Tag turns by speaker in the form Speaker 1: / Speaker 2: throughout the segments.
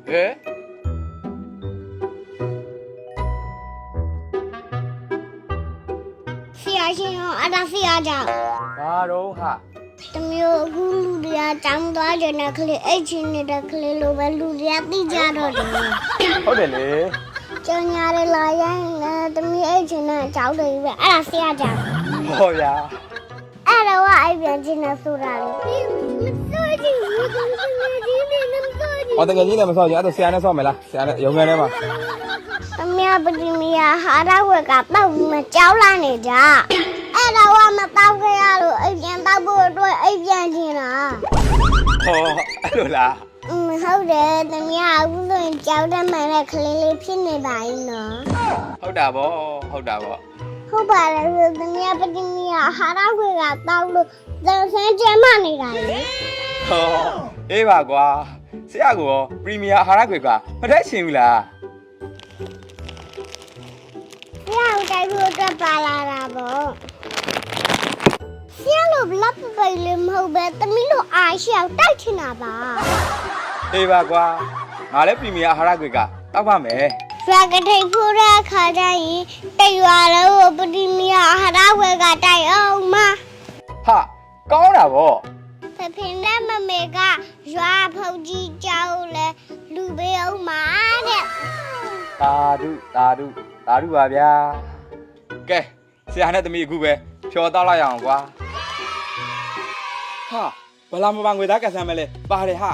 Speaker 1: ဟဲ့
Speaker 2: ဆရာရှင်ရောအဲ့ဒါဆရာကြောင့်
Speaker 1: ဘာတော့ဟာ
Speaker 2: တမျိုးအခုလူတွေကတောင်းသွားကြတဲ့ကလေးအိတ်ချင်းနေတဲ့ကလေးလိုပဲလူတွေကသိကြတော့တယ်
Speaker 1: ဟုတ်တယ်လေ
Speaker 2: ကျောင်းညာတွေလာရင်လည်းတမျိုးအိတ်ချင်းနဲ့ကြောက်တယ်ပဲအဲ့ဒါဆရာကြောင့်
Speaker 1: ဟောဗျာ
Speaker 2: အဲ့တော့အိပ်ပြန်ချင်းနဲ့ဆိုတာလေမစိုးကြည့်ဘူးသူငယ်ကြီးနေမစိုးကြည့်
Speaker 3: ဟောတကယ်ကြီးလည်းမဆောက်ကြအဲ့တော့ဆရာနဲ့ဆောက်မယ်လားဆရာနဲ့ရုံငန်းထဲမှာ
Speaker 2: အမေပတိမယာဟာရဝက်ကတော့မကြောက်လာနေကြအဲ့တော့မတောက်ခဲ့ရလို့အိပ်ပြန်တောက်ဖို့အတွက်အိပ်ပြန်ချင်းလား
Speaker 1: ဟောအဲ့လိုလား
Speaker 2: ဟုတ်တယ်တမယာအခုဆိုရင်ကြောက်တဲ့မှန်တဲ့ကလေးလေးဖြစ်နေပါ ਈ နော်
Speaker 1: ဟုတ်တာဗောဟုတ်တာဗော
Speaker 2: ဟုတ်ပါတယ်ဆိုတမယာပတိမယာဟာရဝက်တောက်လို့သင်ဆန်းကျမနေတာလေ
Speaker 1: ဟောအေးပါကွာဆရာကရောပရီမီယာအာဟာရခွေကမထက်ရှင်ဘူးလား
Speaker 2: ဆရာကိုတိုက်ဖို့အတွက်ပါလာတာပေါ့ဆရာလိုဘလပ်ပိတ်လေးမဟုတ်ပဲတမီးလိုအားရှိအောင်တိုက်ချင်တာပါ
Speaker 1: အေးပါကွာငါလည်းပရီမီယာအာဟာရခွေကတောက်ပါမယ်
Speaker 2: ဖရကထိတ်ဖို့တဲ့အခါကျရင်တိတ်ရွာလို့ပတိမီယာဟာရဝဲကတိုက်အောင်မ
Speaker 1: ဟာကောင်းတာဗော
Speaker 2: ဖဖင်နဲ့မမေကရွာဖုတ်ကြီးကြောက်လဲလူပေးအောင်မတဲ့
Speaker 1: တာဓုတာဓုတာဓုပါဗျာကဲဆရာနဲ့သမီးအခုပဲဖြော်တော့လိုက်အောင်ကွာ
Speaker 3: ဟာဘလာမပငွေသားကဆမ်းမယ်လေပါတယ်ဟာ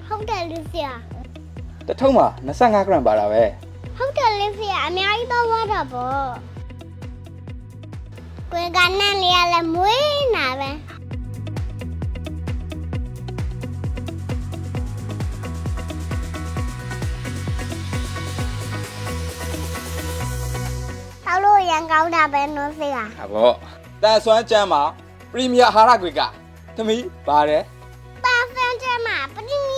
Speaker 2: ဟုတ်တယ်လူဆရာ
Speaker 1: တထုံးမှာ25 gram ပါတာပဲ
Speaker 2: ဟုတ်တယ်လူဆရာအများကြီးတော့ဝါတာပေါ့ကိုယ်ကနန်းလေးရလဲမွေးနာပဲဆောက်လို့ရန်ကောင်းတာပဲနော်ဆရာ
Speaker 1: ဟာဗောတန်ဆွမ်းကျမ်းမှာပရီမီယာအာဟာရခွေကသမီးပါတယ်
Speaker 2: ပါဖန်ကျမပတိမီ